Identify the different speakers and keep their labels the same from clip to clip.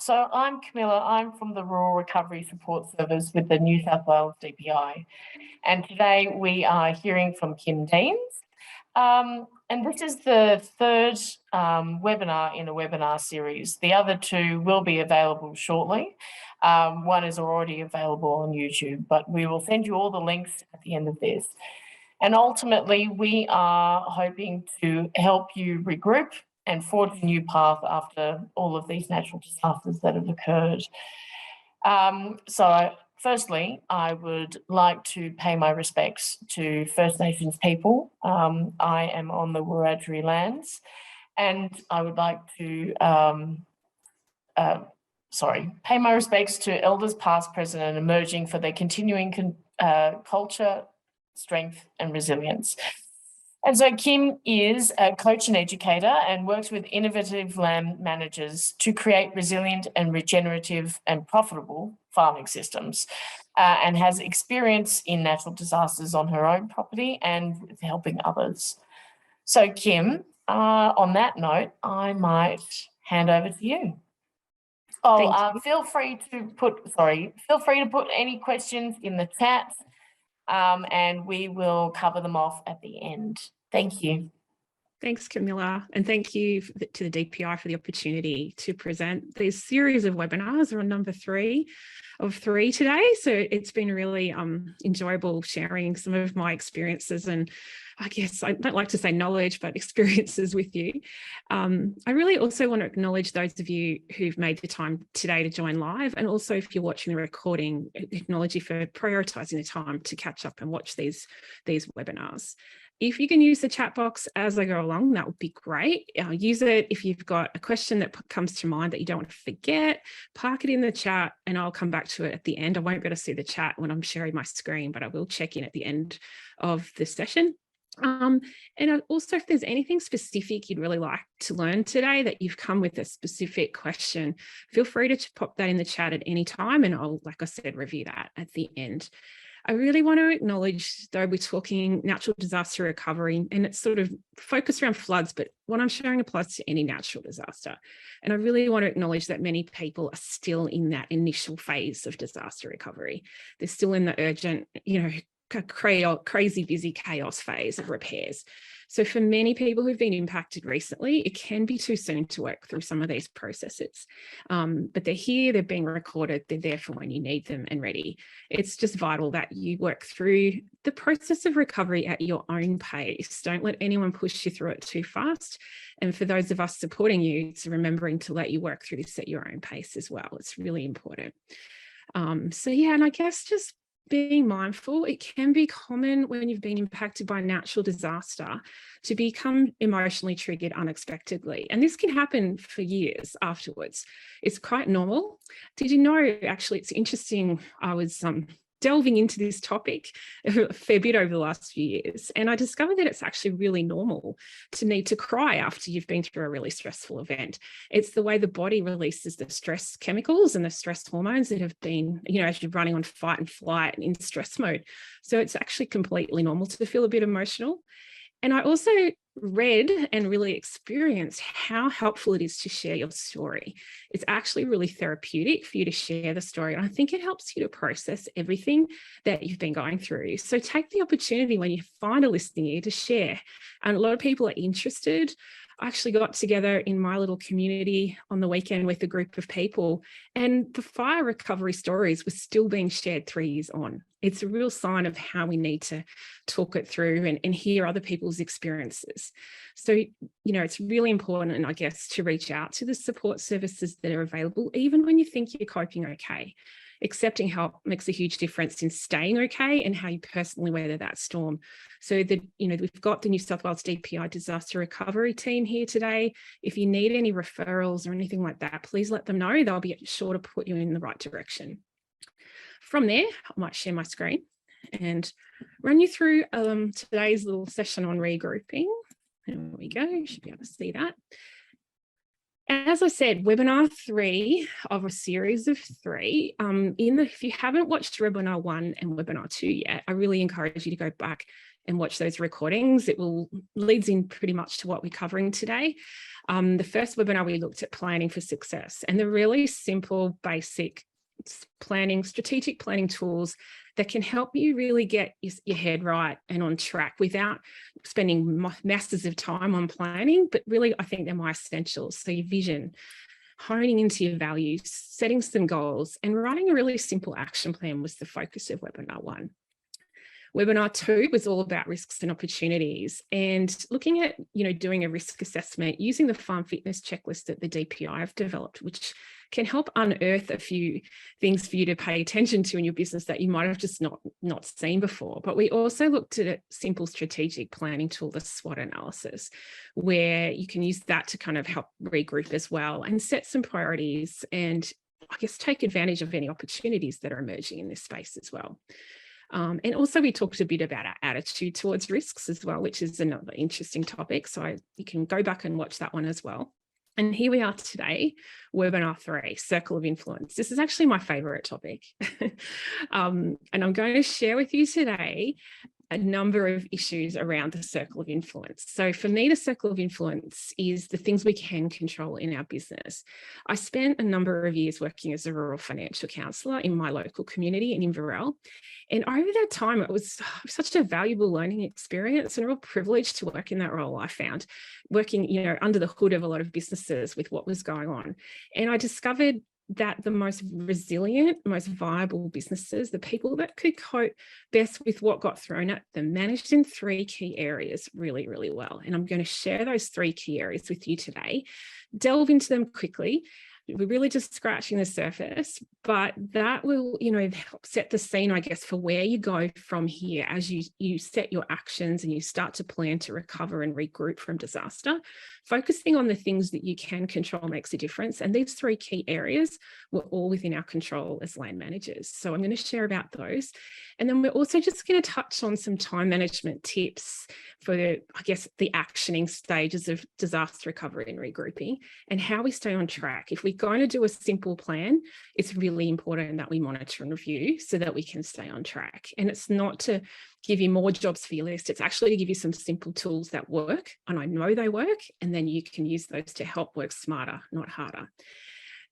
Speaker 1: So I'm Camilla. I'm from the Rural Recovery Support Service with the New South Wales DPI. And today we are hearing from Kim Deans. And this is the third webinar in a webinar series. The other two will be available shortly. One is already available on YouTube, but we will send you all the links at the end of this. And ultimately, we are hoping to help you regroup and forge a new path after all of these natural disasters that have occurred. So firstly, I would like to pay my respects to First Nations people. I am on the Wiradjuri lands, and I would like to pay my respects to elders past, present and emerging for their continuing culture, strength and resilience. And so Kim is a coach and educator and works with innovative land managers to create resilient and regenerative and profitable farming systems, and has experience in natural disasters on her own property and with helping others. So Kim, on that note, I might hand over to you. Feel free to put any questions in the chat, and we will cover them off at the end. Thank you.
Speaker 2: Thanks, Camilla. And thank you to the DPI for the opportunity to present this series of webinars. We're on number 3 of 3 today. So it's been really enjoyable sharing some of my experiences and I guess I don't like to say knowledge, but experiences with you. I really also want to acknowledge those of you who've made the time today to join live. And also if you're watching the recording, acknowledge you for prioritising the time to catch up and watch these webinars. If you can use the chat box as I go along, that would be great. Use it if you've got a question that comes to mind that you don't want to forget, park it in the chat and I'll come back to it at the end. I won't be able to see the chat when I'm sharing my screen, but I will check in at the end of the session. And also, if there's anything specific you'd really like to learn today that you've come with a specific question, feel free to pop that in the chat at any time and I'll, like I said, review that at the end. I really want to acknowledge, though we're talking natural disaster recovery and it's sort of focused around floods, but what I'm sharing applies to any natural disaster. And I really want to acknowledge that many people are still in that initial phase of disaster recovery. They're still in the urgent, crazy busy chaos phase of repairs. So for many people who've been impacted recently, it can be too soon to work through some of these processes. But they're here, they're being recorded, they're there for when you need them and ready. It's just vital that you work through the process of recovery at your own pace. Don't let anyone push you through it too fast. And for those of us supporting you, it's remembering to let you work through this at your own pace as well. It's really important. And I guess just being mindful, it can be common when you've been impacted by a natural disaster to become emotionally triggered unexpectedly. And this can happen for years afterwards. It's quite normal. Did you know, actually, it's interesting, I was delving into this topic a fair bit over the last few years, and I discovered that it's actually really normal to need to cry after you've been through a really stressful event. It's the way the body releases the stress chemicals and the stress hormones that have been, as you're running on fight and flight and in stress mode. So it's actually completely normal to feel a bit emotional. And I also read and really experienced how helpful it is to share your story. It's actually really therapeutic for you to share the story. And I think it helps you to process everything that you've been going through. So take the opportunity when you find a listening ear to share. And a lot of people are interested. I actually got together in my little community on the weekend with a group of people, and the fire recovery stories were still being shared 3 years on. It's a real sign of how we need to talk it through and hear other people's experiences. So, it's really important, I guess, to reach out to the support services that are available, even when you think you're coping okay. Accepting help makes a huge difference in staying okay and how you personally weather that storm. So we've got the New South Wales DPI disaster recovery team here today. If you need any referrals or anything like that, please let them know. They'll be sure to put you in the right direction. From there, I might share my screen and run you through today's little session on regrouping. There we go, you should be able to see that. As I said, webinar 3 of a series of 3. If you haven't watched webinar 1 and webinar 2 yet, I really encourage you to go back and watch those recordings. It leads in pretty much to what we're covering today. The first webinar, we looked at planning for success and the really simple, basic strategic planning tools that can help you really get your head right and on track without spending masses of time on planning. But really, I think they're my essentials. So your vision, honing into your values, setting some goals, and writing a really simple action plan was the focus of webinar 1. Webinar 2 was all about risks and opportunities and looking at, doing a risk assessment using the farm fitness checklist that the DPI have developed, which can help unearth a few things for you to pay attention to in your business that you might have just not seen before. But we also looked at a simple strategic planning tool, the SWOT analysis, where you can use that to kind of help regroup as well and set some priorities and I guess take advantage of any opportunities that are emerging in this space as well. And also we talked a bit about our attitude towards risks as well, which is another interesting topic. So you can go back and watch that one as well. And here we are today, webinar 3, Circle of Influence. This is actually my favorite topic. And I'm going to share with you today a number of issues around the circle of influence. So for me, the circle of influence is the things we can control in our business. I spent a number of years working as a rural financial counsellor in my local community in Inverell. And over that time, it was such a valuable learning experience and a real privilege to work in that role. I found working, under the hood of a lot of businesses with what was going on. And I discovered that the most resilient, most viable businesses, the people that could cope best with what got thrown at them, managed in 3 key areas really, really well. And I'm going to share those 3 key areas with you today, delve into them quickly. We're really just scratching the surface, but that will, help set the scene, I guess, for where you go from here as you set your actions and you start to plan to recover and regroup from disaster. Focusing on the things that you can control makes a difference. And these 3 key areas were all within our control as land managers. So I'm going to share about those. And then we're also just going to touch on some time management tips for, the actioning stages of disaster recovery and regrouping and how we stay on track. If we're going to do a simple plan, it's really important that we monitor and review so that we can stay on track. And it's not to give you more jobs for your list. It's actually to give you some simple tools that work, and I know they work, and then you can use those to help work smarter, not harder.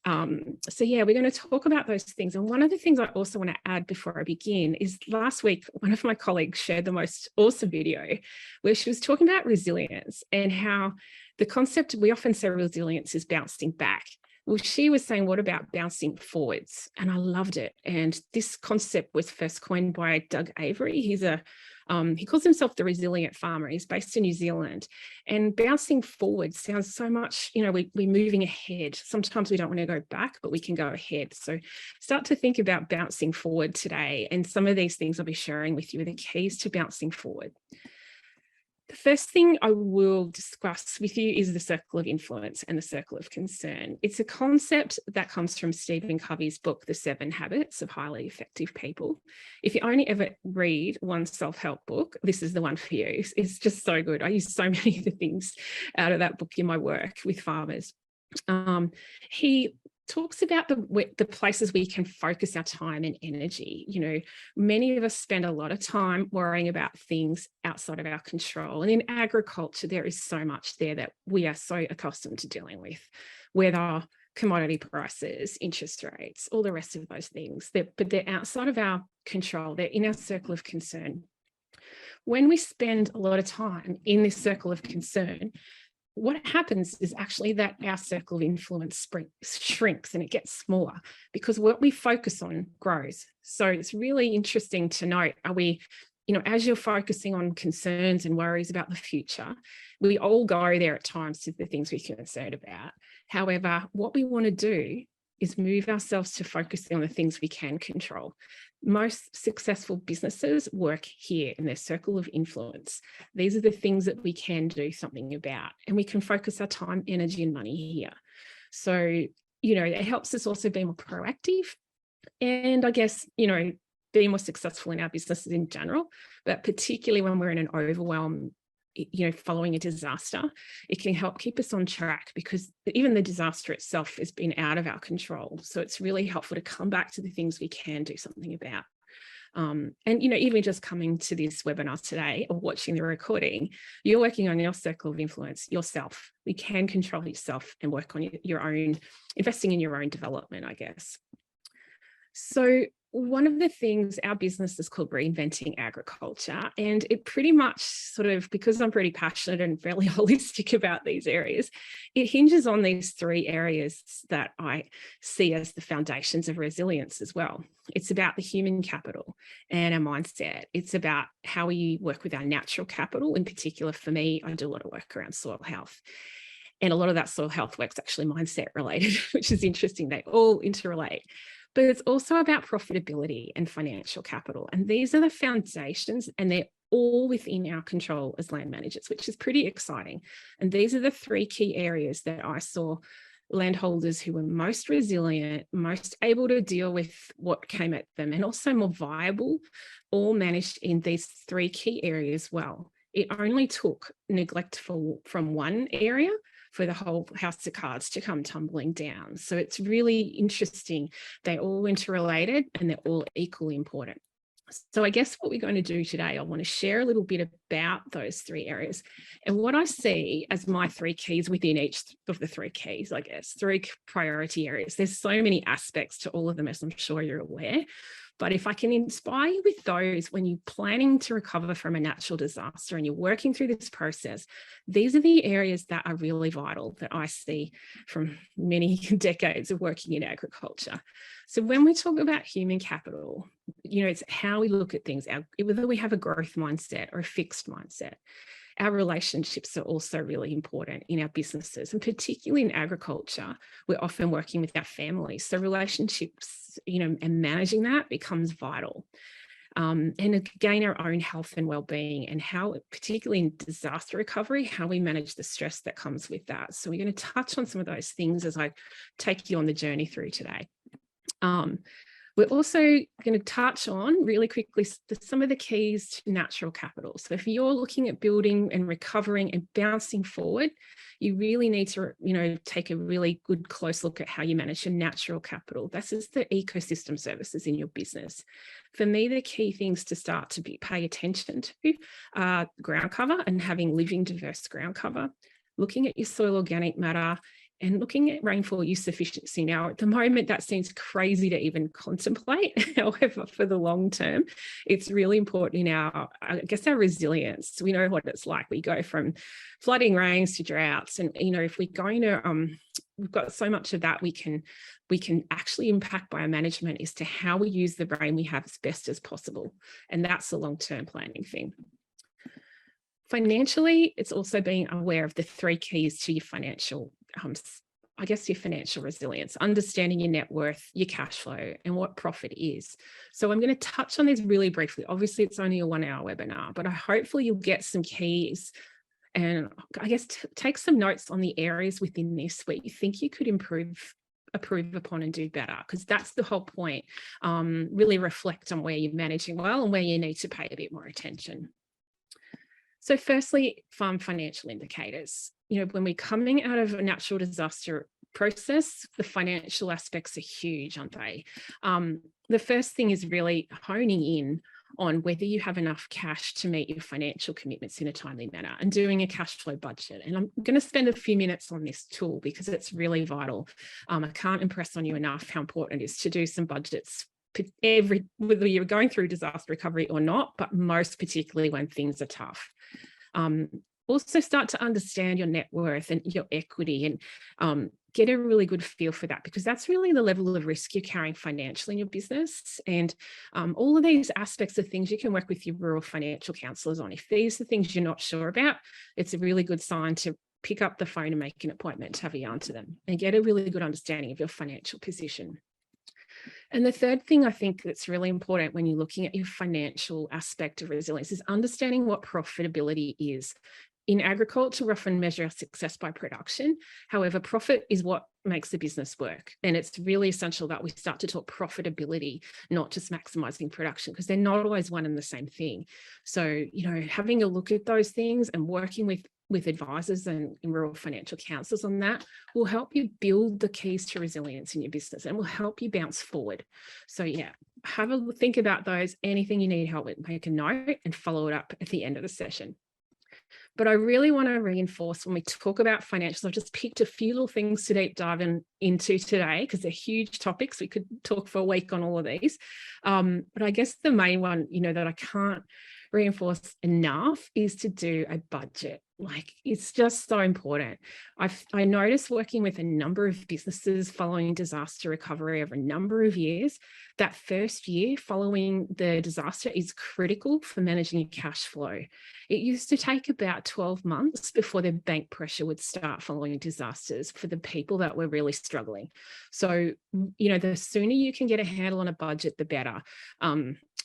Speaker 2: We're going to talk about those things. And one of the things I also want to add before I begin is last week, one of my colleagues shared the most awesome video where she was talking about resilience and how the concept, we often say resilience is bouncing back. Well, she was saying, what about bouncing forwards? And I loved it. And this concept was first coined by Doug Avery. He calls himself the resilient farmer. He's based in New Zealand. And bouncing forward sounds so much, we're moving ahead. Sometimes we don't want to go back, but we can go ahead. So start to think about bouncing forward today. And some of these things I'll be sharing with you are the keys to bouncing forward. The first thing I will discuss with you is the circle of influence and the circle of concern. It's a concept that comes from Stephen Covey's book, The 7 Habits of Highly Effective People. If you only ever read one self-help book, this is the one for you. It's just so good. I use so many of the things out of that book in my work with farmers. He talks about the places we can focus our time and energy. Many of us spend a lot of time worrying about things outside of our control. And in agriculture, there is so much there that we are so accustomed to dealing with, whether commodity prices, interest rates, all the rest of those things. But they're outside of our control. They're in our circle of concern. When we spend a lot of time in this circle of concern, what happens is actually that our circle of influence shrinks and it gets smaller because what we focus on grows. So it's really interesting to note, are we, as you're focusing on concerns and worries about the future, we all go there at times to the things we're concerned about. However, what we want to do is move ourselves to focusing on the things we can control. Most successful businesses work here in their circle of influence. These are the things that we can do something about, and we can focus our time, energy, and money here. So, it helps us also be more proactive and I guess, be more successful in our businesses in general, but particularly when we're in an overwhelm, following a disaster, it can help keep us on track because even the disaster itself has been out of our control. So it's really helpful to come back to the things we can do something about. And, even just coming to this webinar today or watching the recording, you're working on your circle of influence yourself. You can control yourself and work on your own, investing in your own development, I guess. So one of the things, our business is called Reinventing Agriculture, and it pretty much sort of, because I'm pretty passionate and fairly holistic about these areas, it hinges on these three areas that I see as the foundations of resilience as well. It's about the human capital and our mindset. It's about how we work with our natural capital. In particular, for me, I do a lot of work around soil health. And a lot of that soil health work's actually mindset related, which is interesting. They all interrelate. But it's also about profitability and financial capital. And these are the foundations, and they're all within our control as land managers, which is pretty exciting. And these are the three key areas that I saw landholders who were most resilient, most able to deal with what came at them, and also more viable, all managed in these three key areas well. It only took neglect from one area for the whole house of cards to come tumbling down. So it's really interesting. They're all interrelated and they're all equally important. So I guess what we're going to do today, I want to share a little bit about those three areas and what I see as my three keys within each of the three keys, I guess, three priority areas. There's so many aspects to all of them, as I'm sure you're aware. But if I can inspire you with those when you're planning to recover from a natural disaster and you're working through this process, these are the areas that are really vital that I see from many decades of working in agriculture. So when we talk about human capital, it's how we look at things, whether we have a growth mindset or a fixed mindset. Our relationships are also really important in our businesses, and particularly in agriculture, we're often working with our families. So relationships, and managing that becomes vital. And again, our own health and well-being, and how, particularly in disaster recovery, how we manage the stress that comes with that. So we're going to touch on some of those things as I take you on the journey through today. We're also going to touch on really quickly some of the keys to natural capital. So if you're looking at building and recovering and bouncing forward, you really need to, take a really good close look at how you manage your natural capital. This is the ecosystem services in your business. For me, the key things to start to pay attention to are ground cover and having living diverse ground cover, looking at your soil organic matter, and looking at rainfall use efficiency. Now, at the moment, that seems crazy to even contemplate. However, for the long term, it's really important in our resilience. We know what it's like. We go from flooding rains to droughts. And, if we're going to, we've got so much of that we can actually impact by our management as to how we use the rain we have as best as possible. And that's a long-term planning thing. Financially, it's also being aware of the three keys to your financial your financial resilience, understanding your net worth, your cash flow, and what profit is. So I'm going to touch on these really briefly. Obviously, it's only a 1-hour webinar, but hopefully you'll get some keys and I guess take some notes on the areas within this where you think you could improve upon and do better, because that's the whole point. Really reflect on where you're managing well and where you need to pay a bit more attention. So firstly, farm financial indicators. When we're coming out of a natural disaster process, the financial aspects are huge, aren't they? The first thing is really honing in on whether you have enough cash to meet your financial commitments in a timely manner and doing a cash flow budget. And I'm going to spend a few minutes on this tool because it's really vital. I can't impress on you enough how important it is to do some budgets whether you're going through disaster recovery or not, but most particularly when things are tough. Also start to understand your net worth and your equity and get a really good feel for that, because that's really the level of risk you're carrying financially in your business. And all of these aspects are things you can work with your rural financial counsellors on. If these are things you're not sure about, it's a really good sign to pick up the phone and make an appointment to have a yarn to them and get a really good understanding of your financial position. And the third thing I think that's really important when you're looking at your financial aspect of resilience is understanding what profitability is. In agriculture, we often measure our success by production. However, profit is what makes the business work. And it's really essential that we start to talk profitability, not just maximizing production, because they're not always one and the same thing. So, having a look at those things and working with advisors and rural financial counsellors on that will help you build the keys to resilience in your business and will help you bounce forward. So yeah, have a think about those. Anything you need help with, make a note and follow it up at the end of the session. But I really want to reinforce when we talk about financials, I've just picked a few little things to deep dive into today because they're huge topics. We could talk for a week on all of these. But I guess the main one, that I can't reinforce enough is to do a budget. Like, it's just so important. I noticed working with a number of businesses following disaster recovery over a number of years, that first year following the disaster is critical for managing your cash flow. It used to take about 12 months before the bank pressure would start following disasters for the people that were really struggling. So, the sooner you can get a handle on a budget, the better.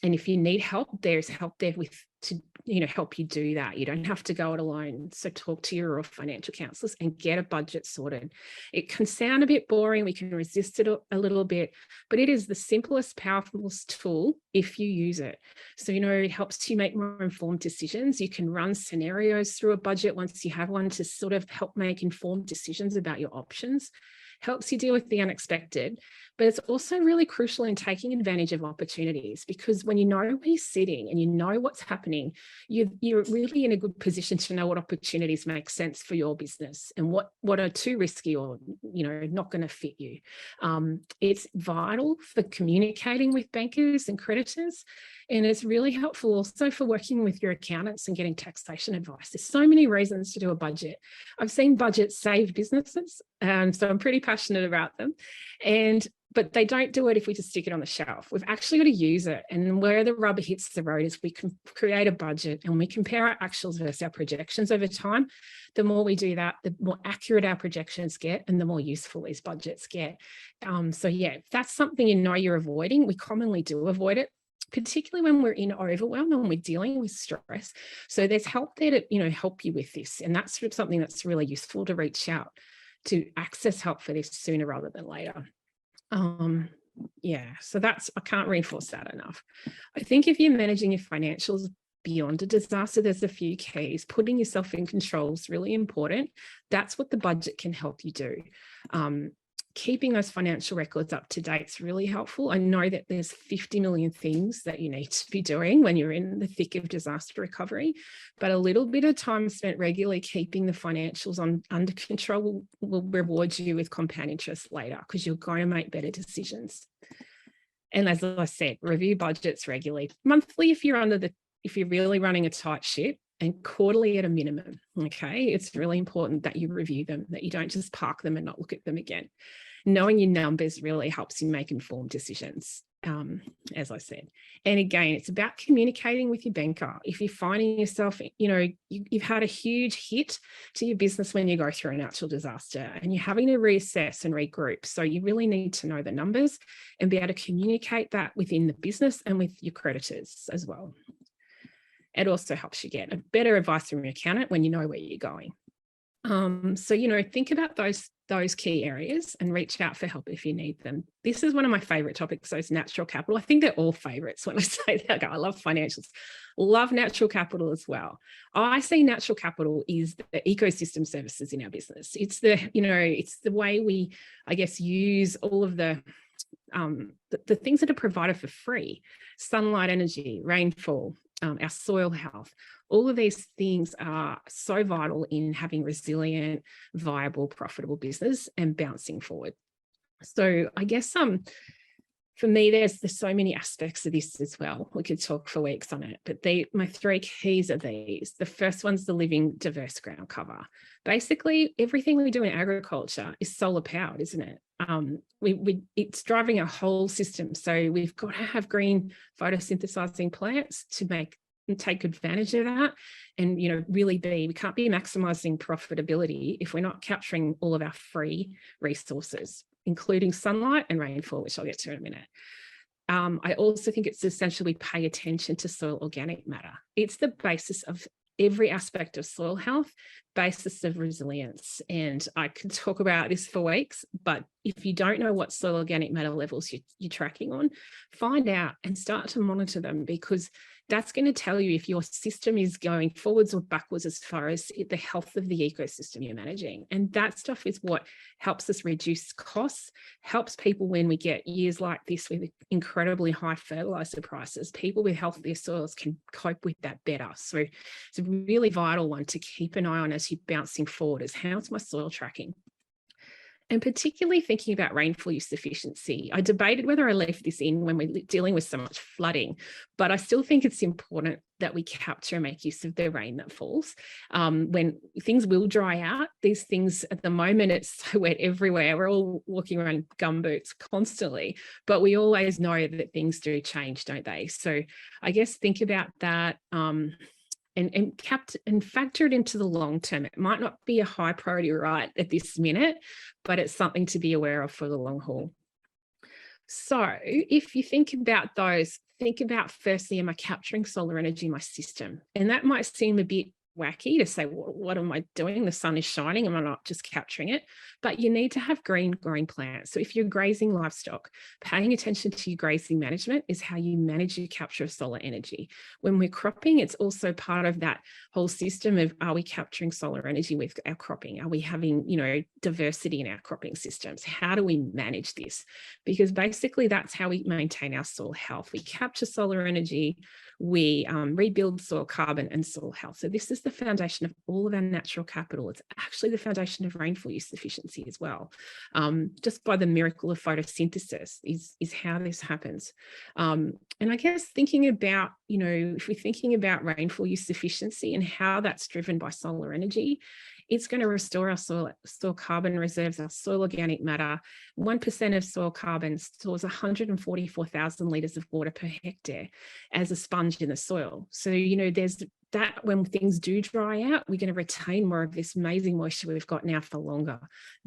Speaker 2: And if you need help, there's help there to help you do that. You don't have to go it alone. So talk to your financial counselors and get a budget sorted. It can sound a bit boring. We can resist it a little bit, but it is the simplest, powerfulest tool if you use it. So, it helps you make more informed decisions. You can run scenarios through a budget once you have one to sort of help make informed decisions about your options. Helps you deal with the unexpected, but it's also really crucial in taking advantage of opportunities, because when you know where you're sitting and you know what's happening, you're really in a good position to know what opportunities make sense for your business and what are too risky or not going to fit you. It's vital for communicating with bankers and creditors, and it's really helpful also for working with your accountants and getting taxation advice. There's so many reasons to do a budget. I've seen budgets save businesses, and so I'm pretty passionate about them. But they don't do it if we just stick it on the shelf. We've actually got to use it. And where the rubber hits the road is we can create a budget and we compare our actuals versus our projections over time. The more we do that, the more accurate our projections get and the more useful these budgets get. So yeah, if that's something you're avoiding, we commonly do avoid it, particularly when we're in overwhelm and we're dealing with stress. So there's help there to, help you with this. And that's something that's really useful to reach out to access help for this sooner rather than later. So I can't reinforce that enough. I think if you're managing your financials beyond a disaster, there's a few keys. Putting yourself in control is really important. That's what the budget can help you do. Keeping those financial records up to date is really helpful. I know that there's 50 million things that you need to be doing when you're in the thick of disaster recovery, but a little bit of time spent regularly keeping the financials under control will reward you with compound interest later, because you're going to make better decisions. And as I said, review budgets regularly, monthly if you're really running a tight ship, and quarterly at a minimum. Okay, it's really important that you review them, that you don't just park them and not look at them again. Knowing your numbers really helps you make informed decisions, as I said. And again, it's about communicating with your banker. If you're finding yourself, you've had a huge hit to your business when you go through a natural disaster and you're having to reassess and regroup. So you really need to know the numbers and be able to communicate that within the business and with your creditors as well. It also helps you get a better advice from your accountant when you know where you're going. So, think about those key areas and reach out for help if you need them. This is one of my favorite topics, those natural capital. I think they're all favorites when I say that. I love financials, love natural capital as well. I see natural capital is the ecosystem services in our business. It's it's the way we, use all of the things that are provided for free: sunlight, energy, rainfall, our soil health. All of these things are so vital in having resilient, viable, profitable business and bouncing forward. So I guess for me, there's so many aspects of this as well. We could talk for weeks on it, but my three keys are these. The first one's the living diverse ground cover. Basically, everything we do in agriculture is solar powered, isn't it? It's driving a whole system. So we've got to have green photosynthesizing plants to take advantage of that, and we can't be maximizing profitability if we're not capturing all of our free resources, including sunlight and rainfall, which I'll get to in a minute. I also think it's essential we pay attention to soil organic matter. It's the basis of every aspect of soil health, basis of resilience. And I could talk about this for weeks, but if you don't know what soil organic matter levels you're tracking on, find out and start to monitor them, because that's going to tell you if your system is going forwards or backwards as far as the health of the ecosystem you're managing. And that stuff is what helps us reduce costs, helps people when we get years like this with incredibly high fertilizer prices. People with healthier soils can cope with that better. So it's a really vital one to keep an eye on as you're bouncing forward, is how's my soil tracking? And particularly thinking about rainfall use efficiency. I debated whether I left this in when we're dealing with so much flooding, but I still think it's important that we capture and make use of the rain that falls. When things will dry out, these things at the moment, it's so wet everywhere. We're all walking around gumboots constantly, but we always know that things do change, don't they? So I guess think about that. And factor it into the long term. It might not be a high priority right at this minute, but it's something to be aware of for the long haul. So if you think about those, think about firstly, am I capturing solar energy in my system? And that might seem a bit wacky to say, what am I doing? The sun is shining, am I not just capturing it? But you need to have green growing plants. So if you're grazing livestock, paying attention to your grazing management is how you manage your capture of solar energy. When we're cropping, it's also part of that whole system of, are we capturing solar energy with our cropping? Are we having, diversity in our cropping systems? How do we manage this? Because basically that's how we maintain our soil health. We capture solar energy, we rebuild soil carbon and soil health. So this is the foundation of all of our natural capital. It's actually the foundation of rainfall use efficiency as well. Just by the miracle of photosynthesis is how this happens. And I guess thinking about, if we're thinking about rainfall use efficiency and how that's driven by solar energy, it's going to restore our soil carbon reserves, our soil organic matter. 1% of soil carbon stores 144,000 litres of water per hectare as a sponge in the soil. So, there's that when things do dry out, we're going to retain more of this amazing moisture we've got now for longer.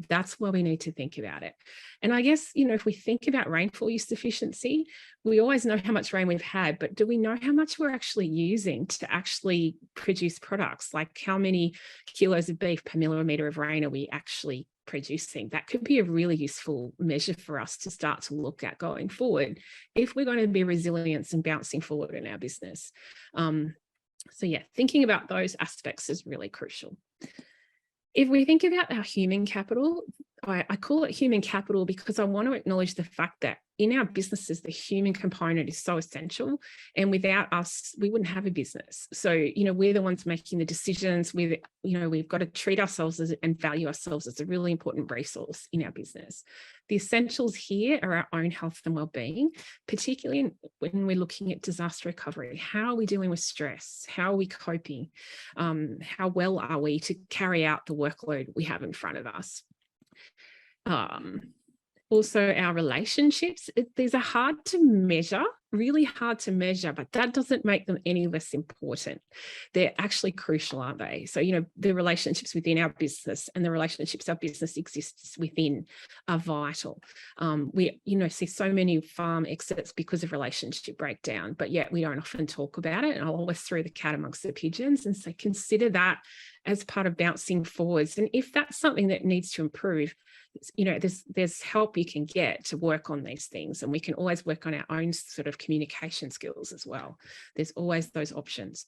Speaker 2: That's why we need to think about it. And I guess, if we think about rainfall use efficiency, we always know how much rain we've had, but do we know how much we're actually using to actually produce products? Like how many kilos of beef per millimetre of rain are we actually producing? That could be a really useful measure for us to start to look at going forward if we're going to be resilient and bouncing forward in our business. So yeah, thinking about those aspects is really crucial. If we think about our human capital, I call it human capital because I want to acknowledge the fact that in our businesses, the human component is so essential. And without us, we wouldn't have a business. So, we're the ones making the decisions. We've got to treat ourselves and value ourselves as a really important resource in our business. The essentials here are our own health and well-being, particularly when we're looking at disaster recovery. How are we dealing with stress? How are we coping? How well are we to carry out the workload we have in front of us? Also, our relationships, these are hard to measure, really hard to measure, but that doesn't make them any less important. They're actually crucial, aren't they? So, the relationships within our business and the relationships our business exists within are vital. We, see so many farm exits because of relationship breakdown, but yet we don't often talk about it. And I'll always throw the cat amongst the pigeons and say, consider that as part of bouncing forwards. And if that's something that needs to improve, there's help you can get to work on these things, and we can always work on our own sort of communication skills as well. There's always those options.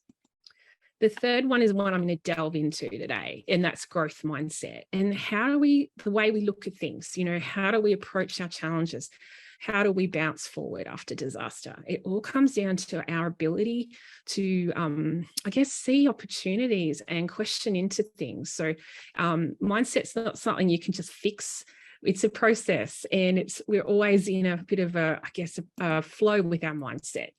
Speaker 2: The third one is one I'm going to delve into today, and that's growth mindset. And the way we look at things, how do we approach our challenges? How do we bounce forward after disaster? It all comes down to our ability to, see opportunities and question into things. So mindset's not something you can just fix. It's a process, and we're always in a bit of a flow with our mindset.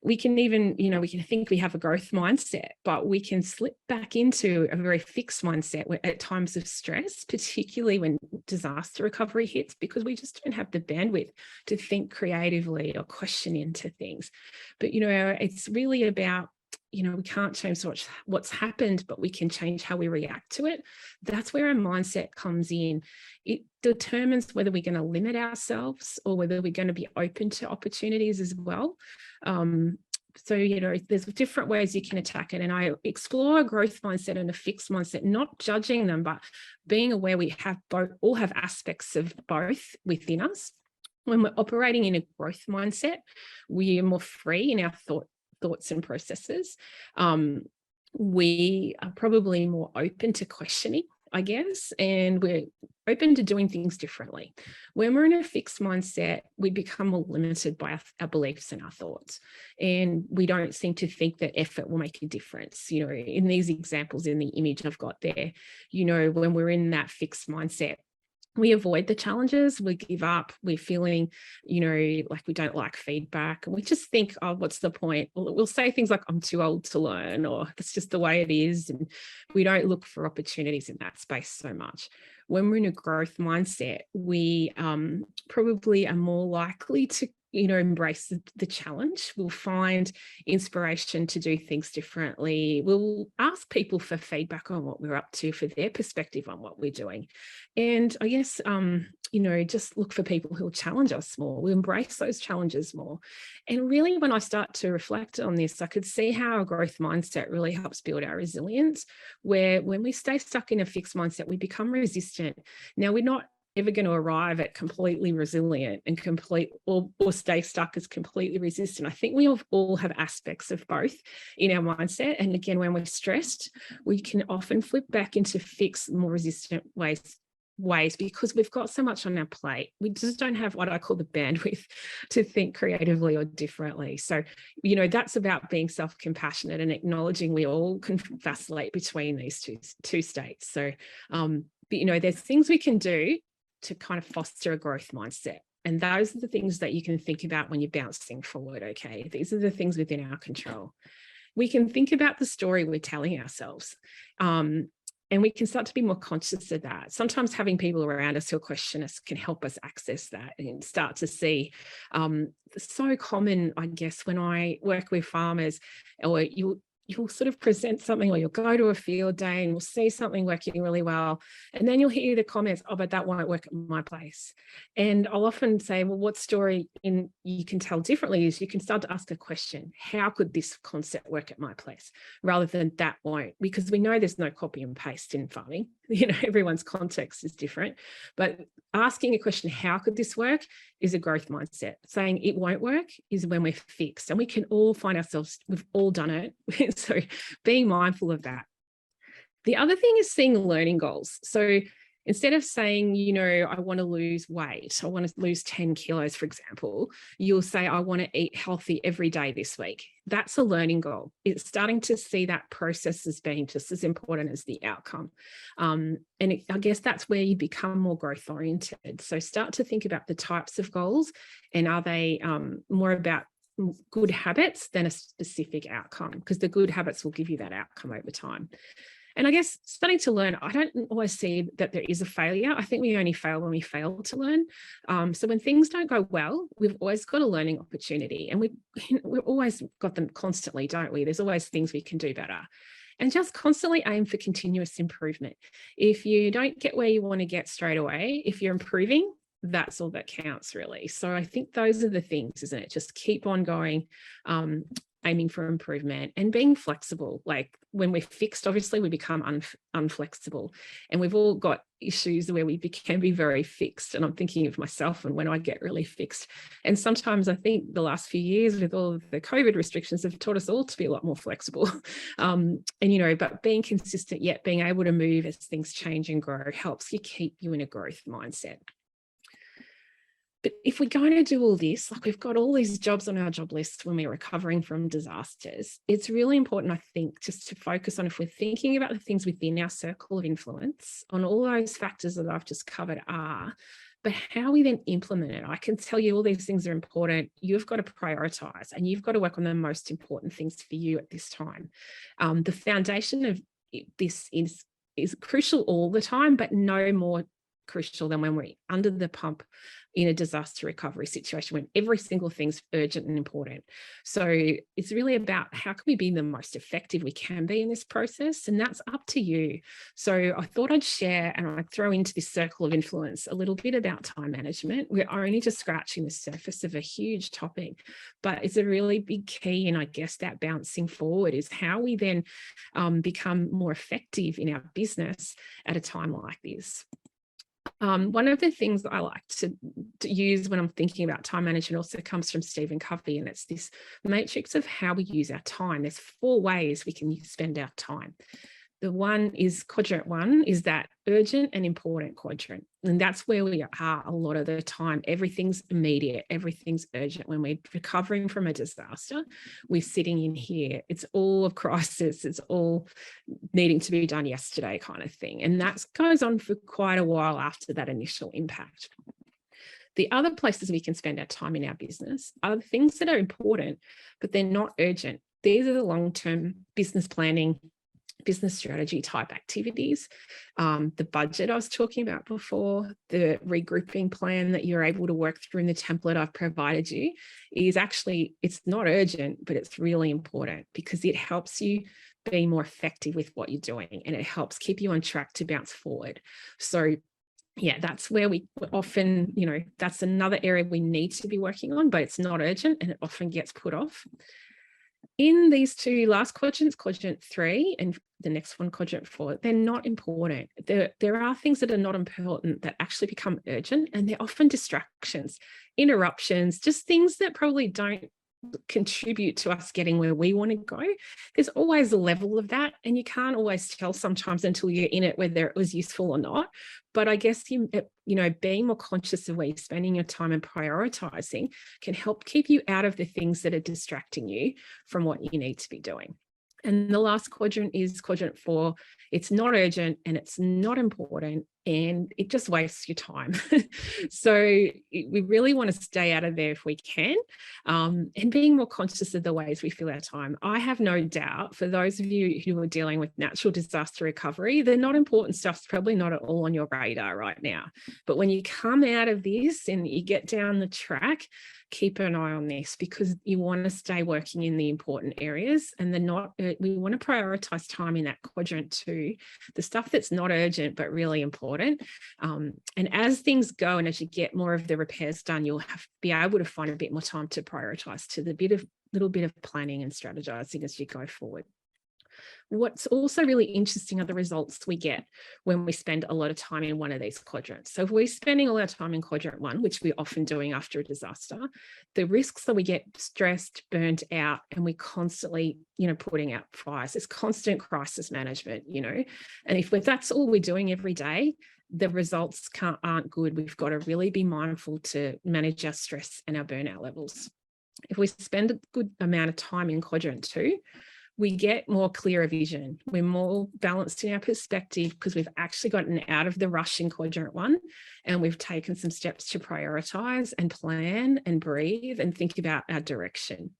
Speaker 2: We can even, we can think we have a growth mindset, but we can slip back into a very fixed mindset at times of stress, particularly when disaster recovery hits, because we just don't have the bandwidth to think creatively or question into things. But, it's really about, we can't change what's happened, but we can change how we react to it. That's where our mindset comes in. It determines whether we're going to limit ourselves or whether we're going to be open to opportunities as well. So, there's different ways you can attack it. And I explore a growth mindset and a fixed mindset, not judging them, but being aware we all have aspects of both within us. When we're operating in a growth mindset, we are more free in our thoughts and processes. We are probably more open to questioning, I guess, and we're open to doing things differently. When we're in a fixed mindset, we become more limited by our beliefs and our thoughts. And we don't seem to think that effort will make a difference. You know, in these examples, in the image I've got there, you know, when we're in that fixed mindset, we avoid the challenges, we give up, we're feeling, you know, like we don't like feedback. And we just think, oh, what's the point? We'll say things like, I'm too old to learn, or it's just the way it is. And we don't look for opportunities in that space so much. When we're in a growth mindset, we probably are more likely to, you know, embrace the challenge. We'll find inspiration to do things differently. We'll ask people for feedback on what we're up to, for their perspective on what we're doing. And I guess, you know, just look for people who will challenge us more. We embrace those challenges more. And really, when I start to reflect on this, I could see how a growth mindset really helps build our resilience, where when we stay stuck in a fixed mindset, we become resistant. Now, we're not ever going to arrive at completely resilient and or stay stuck as completely resistant. I think we all have aspects of both in our mindset. And again, when we're stressed, we can often flip back into fixed, more resistant ways because we've got so much on our plate. We just don't have what I call the bandwidth to think creatively or differently. So, you know, that's about being self-compassionate and acknowledging we all can vacillate between these two states. So, but, you know, there's things we can do to kind of foster a growth mindset. And those are the things that you can think about when you're bouncing forward, okay? These are the things within our control. We can think about the story we're telling ourselves. And we can start to be more conscious of that. Sometimes having people around us who question us can help us access that and start to see. So common, I guess, when I work with farmers, or you'll sort of present something, or you'll go to a field day and we'll see something working really well. And then you'll hear the comments, oh, but that won't work at my place. And I'll often say, well, what story you can tell differently is you can start to ask a question. How could this concept work at my place? Rather than that won't, because we know there's no copy and paste in farming. You know, everyone's context is different. But asking a question, how could this work, is a growth mindset. Saying it won't work is when we're fixed. And we can all find ourselves, we've all done it. So being mindful of that. The other thing is seeing learning goals. So instead of saying, you know, I want to lose weight, I want to lose 10 kilos, for example, you'll say, I want to eat healthy every day this week. That's a learning goal. It's starting to see that process as being just as important as the outcome. I guess that's where you become more growth oriented. So start to think about the types of goals, and are they more about good habits than a specific outcome, because the good habits will give you that outcome over time. And I guess starting to learn, I don't always see that there is a failure. I think we only fail when we fail to learn. So when things don't go well, we've always got a learning opportunity, and we've always got them constantly, don't we? There's always things we can do better. And just constantly aim for continuous improvement. If you don't get where you want to get straight away, if you're improving, that's all that counts, really. So I think those are the things, isn't it? Just keep on going, aiming for improvement and being flexible. Like when we're fixed, obviously we become unflexible, and we've all got issues where we can be very fixed. And I'm thinking of myself and when I get really fixed. And sometimes I think the last few years with all of the COVID restrictions have taught us all to be a lot more flexible. And, you know, but being consistent, yet being able to move as things change and grow, helps keep you in a growth mindset. But if we're going to do all this, like we've got all these jobs on our job list when we're recovering from disasters, it's really important, I think, just to focus on, if we're thinking about the things within our circle of influence, on all those factors that I've just covered but how we then implement it. I can tell you all these things are important. You've got to prioritize, and you've got to work on the most important things for you at this time. The foundation of this is crucial all the time, but no more crucial than when we're under the pump in a disaster recovery situation, when every single thing's urgent and important. So it's really about how can we be the most effective we can be in this process, and that's up to you. So I thought I'd share, and I'd throw into this circle of influence, a little bit about time management. We're only just scratching the surface of a huge topic, but it's a really big key. And I guess that bouncing forward is how we then become more effective in our business at a time like this. One of the things that I like to use when I'm thinking about time management also comes from Stephen Covey, and it's this matrix of how we use our time. There's 4 ways we can spend our time. The one is quadrant 1 is that urgent and important quadrant. And that's where we are a lot of the time. Everything's immediate, everything's urgent. When we're recovering from a disaster, we're sitting in here. It's all a crisis. It's all needing to be done yesterday kind of thing. And that goes on for quite a while after that initial impact. The other places we can spend our time in our business are the things that are important, but they're not urgent. These are the long-term business planning, business strategy type activities. The budget I was talking about before, the regrouping plan that you're able to work through in the template I've provided you is actually, it's not urgent, but it's really important because it helps you be more effective with what you're doing, and it helps keep you on track to bounce forward. So yeah, that's where we often, that's another area we need to be working on, but it's not urgent and it often gets put off. In these 2 last quadrants, quadrant 3 and the next one, quadrant 4, they're not important. There are things that are not important that actually become urgent, and they're often distractions, interruptions, just things that probably don't contribute to us getting where we want to go. There's always a level of that, and you can't always tell sometimes until you're in it whether it was useful or not. But I guess being more conscious of where you're spending your time and prioritizing can help keep you out of the things that are distracting you from what you need to be doing. And the last quadrant is quadrant 4. It's not urgent and it's not important, and it just wastes your time. So we really want to stay out of there if we can, and being more conscious of the ways we fill our time. I have no doubt for those of you who are dealing with natural disaster recovery, the not important stuff's probably not at all on your radar right now. But when you come out of this and you get down the track, keep an eye on this, because you want to stay working in the important areas, and we want to prioritize time in that quadrant 2, the stuff that's not urgent but really important. And as things go and as you get more of the repairs done, you'll be able to find a bit more time to prioritize to the little bit of planning and strategizing as you go forward. What's also really interesting are the results we get when we spend a lot of time in one of these quadrants. So if we're spending all our time in quadrant 1, which we're often doing after a disaster, the risks that we get stressed, burnt out, and we constantly, putting out fires. It's constant crisis management, and if that's all we're doing every day, the results aren't good. We've got to really be mindful to manage our stress and our burnout levels. If we spend a good amount of time in quadrant 2, we get more clearer vision. We're more balanced in our perspective because we've actually gotten out of the rush in quadrant 1, and we've taken some steps to prioritize and plan and breathe and think about our direction.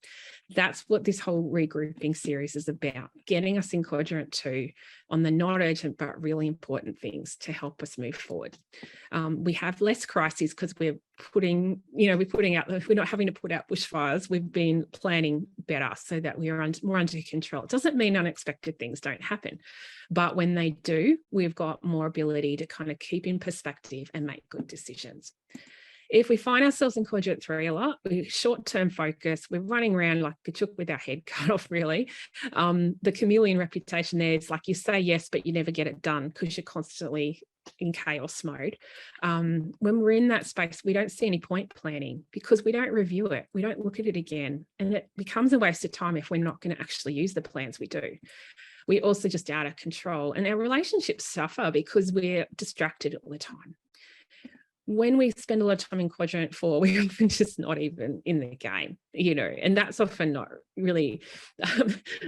Speaker 2: That's what this whole regrouping series is about, getting us in quadrant 2 on the not urgent but really important things to help us move forward. We have less crises because we're not having to put out bushfires. We've been planning better so that we are more under control. It doesn't mean unexpected things don't happen, but when they do, we've got more ability to kind of keep in perspective and make good decisions. If we find ourselves in quadrant 3 a lot, we're short-term focus, we're running around like a chook with our head cut off, really. The chameleon reputation there is like you say yes, but you never get it done because you're constantly in chaos mode. When we're in that space, we don't see any point planning because we don't review it. We don't look at it again. And it becomes a waste of time if we're not going to actually use the plans we do. We're also just out of control, and our relationships suffer because we're distracted all the time. When we spend a lot of time in quadrant 4, we're often just not even in the game, and that's often not really,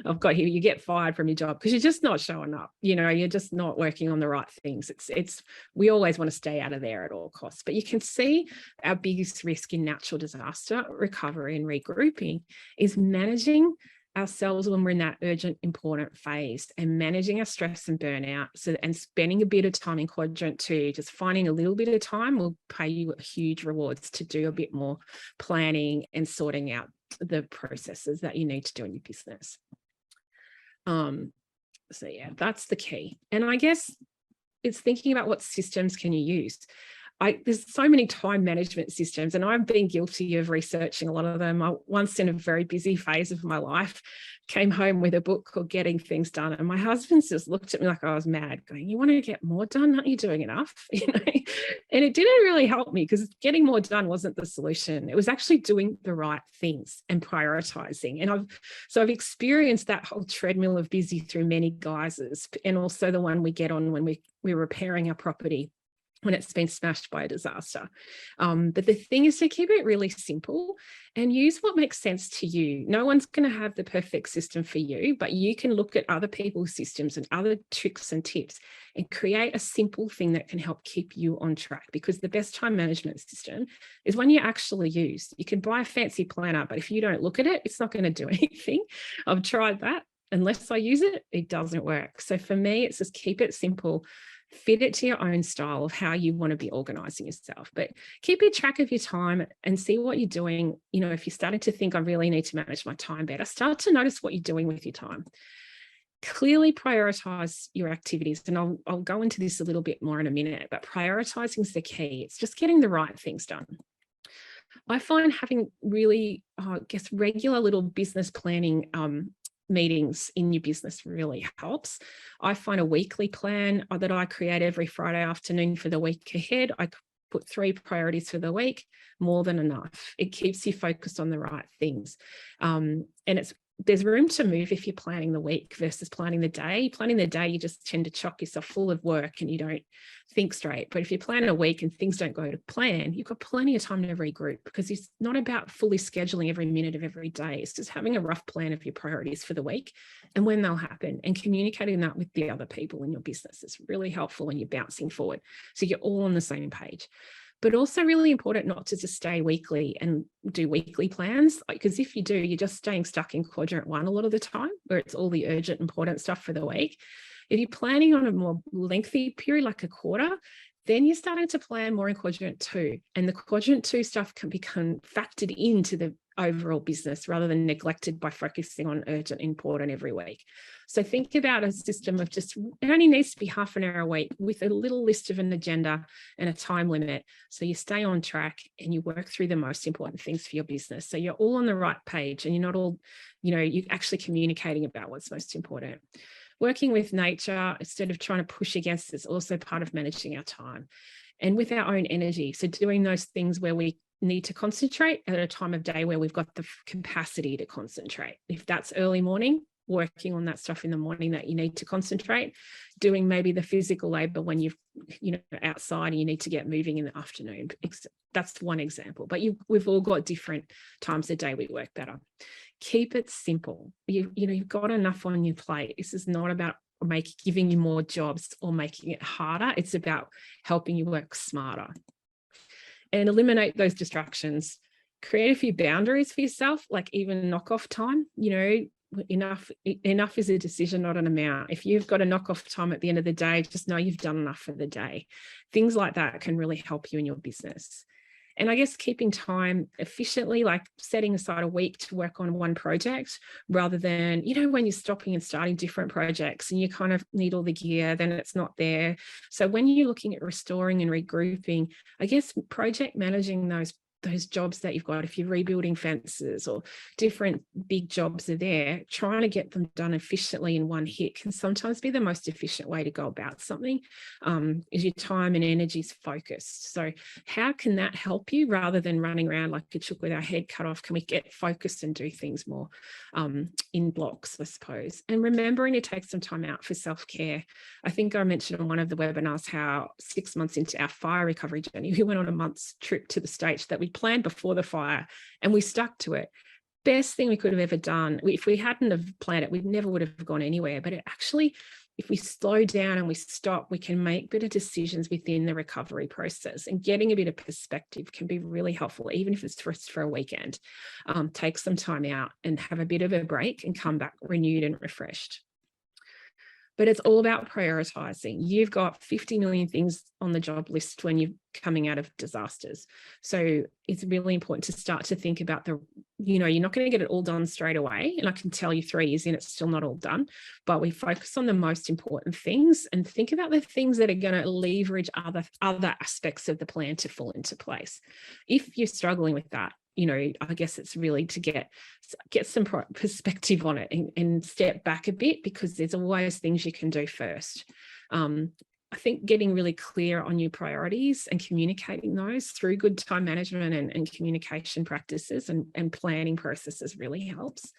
Speaker 2: I've got here, you get fired from your job because you're just not showing up, you're just not working on the right things. We always want to stay out of there at all costs. But you can see our biggest risk in natural disaster recovery and regrouping is managing ourselves when we're in that urgent, important phase, and managing our stress and burnout. And spending a bit of time in quadrant 2, just finding a little bit of time will pay you huge rewards to do a bit more planning and sorting out the processes that you need to do in your business. So yeah, that's the key. And I guess it's thinking about what systems can you use. there's so many time management systems, and I've been guilty of researching a lot of them. I once, in a very busy phase of my life, came home with a book called Getting Things Done. And my husband just looked at me like I was mad, going, "You want to get more done? Aren't you doing enough?" And it didn't really help me, because getting more done wasn't the solution. It was actually doing the right things and prioritizing. And I've experienced that whole treadmill of busy through many guises, and also the one we get on when we're repairing our property when it's been smashed by a disaster. But the thing is to keep it really simple and use what makes sense to you. No one's going to have the perfect system for you, but you can look at other people's systems and other tricks and tips and create a simple thing that can help keep you on track. Because the best time management system is one you actually use. You can buy a fancy planner, but if you don't look at it, it's not going to do anything. I've tried that. Unless I use it, it doesn't work. So for me, it's just keep it simple. Fit it to your own style of how you want to be organizing yourself, but keep a track of your time and see what you're doing. If you're starting to think, I really need to manage my time better, start to notice what you're doing with your time. Clearly prioritize your activities. And I'll go into this a little bit more in a minute, but prioritizing is the key. It's just getting the right things done. I find having really, regular little business planning meetings in your business really helps. I find a weekly plan that I create every Friday afternoon for the week ahead. I put 3 priorities for the week, more than enough. It keeps you focused on the right things. And there's room to move if you're planning the week versus planning the day. Planning the day, you just tend to chock yourself full of work and you don't think straight. But if you plan a week and things don't go to plan, you've got plenty of time to regroup, because it's not about fully scheduling every minute of every day. It's just having a rough plan of your priorities for the week and when they'll happen, and communicating that with the other people in your business. It's really helpful when you're bouncing forward, so you're all on the same page. But also really important not to just stay weekly and do weekly plans, because if you do, you're just staying stuck in quadrant 1 a lot of the time, where it's all the urgent, important stuff for the week. If you're planning on a more lengthy period, like a quarter, then you're starting to plan more in quadrant 2, and the quadrant 2 stuff can become factored into the overall business rather than neglected by focusing on urgent, important every week. So think about a system of just, it only needs to be half an hour a week with a little list of an agenda and a time limit. So you stay on track and you work through the most important things for your business. So you're all on the right page and you're not all, you're actually communicating about what's most important. Working with nature instead of trying to push against is also part of managing our time and with our own energy. So doing those things where we need to concentrate at a time of day where we've got the capacity to concentrate. If that's early morning, working on that stuff in the morning that you need to concentrate, doing maybe the physical labor when you've, outside and you need to get moving in the afternoon. That's one example, but we've all got different times of day we work better. Keep it simple. You've got enough on your plate. This is not about giving you more jobs or making it harder. It's about helping you work smarter. And eliminate those distractions. Create a few boundaries for yourself, like even knock off time. Enough is a decision, not an amount. If you've got a knock off time at the end of the day, just know you've done enough for the day. Things like that can really help you in your business. And I guess keeping time efficiently, like setting aside a week to work on one project rather than, when you're stopping and starting different projects and you kind of need all the gear, then it's not there. So when you're looking at restoring and regrouping, I guess project managing those jobs that you've got, if you're rebuilding fences or different big jobs are there, trying to get them done efficiently in one hit can sometimes be the most efficient way to go about something, is your time and energy is focused. So how can that help you rather than running around like a chook with our head cut off? Can we get focused and do things more in blocks, I suppose? And remembering to take some time out for self-care. I think I mentioned on one of the webinars how 6 months into our fire recovery journey, we went on a month's trip to the States that we planned before the fire and we stuck to it. Best thing we could have ever done. If we hadn't have planned it, we never would have gone anywhere. But it actually, if we slow down and we stop, we can make better decisions within the recovery process, and getting a bit of perspective can be really helpful, even if it's just for a weekend. Take some time out and have a bit of a break and come back renewed and refreshed. But it's all about prioritizing. You've got 50 million things on the job list when you're coming out of disasters. So it's really important to start to think about the you're not going to get it all done straight away. And I can tell you 3 years in, it's still not all done, but we focus on the most important things and think about the things that are going to leverage other aspects of the plan to fall into place. If you're struggling with that, I guess it's really to get some perspective on it and step back a bit, because there's always things you can do first. I think getting really clear on your priorities and communicating those through good time management and communication practices and planning processes really helps.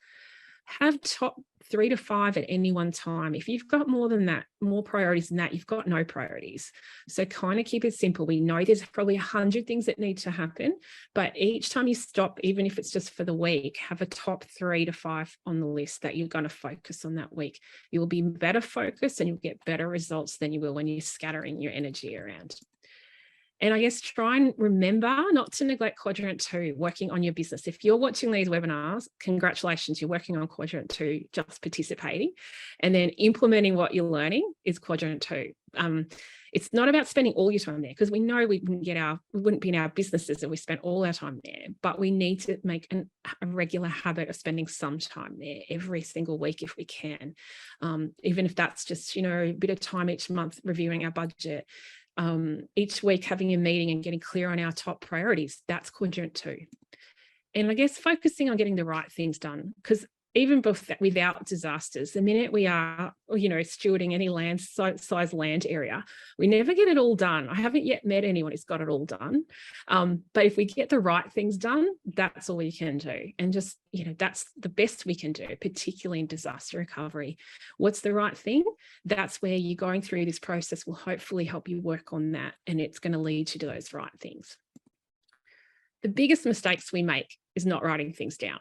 Speaker 2: Have top 3 to 5 at any one time. If you've got more than that, more priorities than that, you've got no priorities. So kind of keep it simple. We know there's probably 100 things that need to happen, but each time you stop, even if it's just for the week, have a top 3 to 5 on the list that you're going to focus on that week. You will be better focused and you'll get better results than you will when you're scattering your energy around. And I guess try and remember not to neglect quadrant 2, working on your business. If you're watching these webinars, congratulations, you're working on quadrant 2, just participating. And then implementing what you're learning is quadrant 2. It's not about spending all your time there, because we know we wouldn't be in our businesses if we spent all our time there, but we need to make a regular habit of spending some time there every single week if we can. Even if that's just, a bit of time each month reviewing our budget. Each week having a meeting and getting clear on our top priorities, that's quadrant 2. And I guess focusing on getting the right things done, because even without disasters, the minute we are, stewarding any size land area, we never get it all done. I haven't yet met anyone who's got it all done. But if we get the right things done, that's all we can do. And just, that's the best we can do, particularly in disaster recovery. What's the right thing? That's where you going through this process will hopefully help you work on that. And it's going to lead you to those right things. The biggest mistakes we make is not writing things down.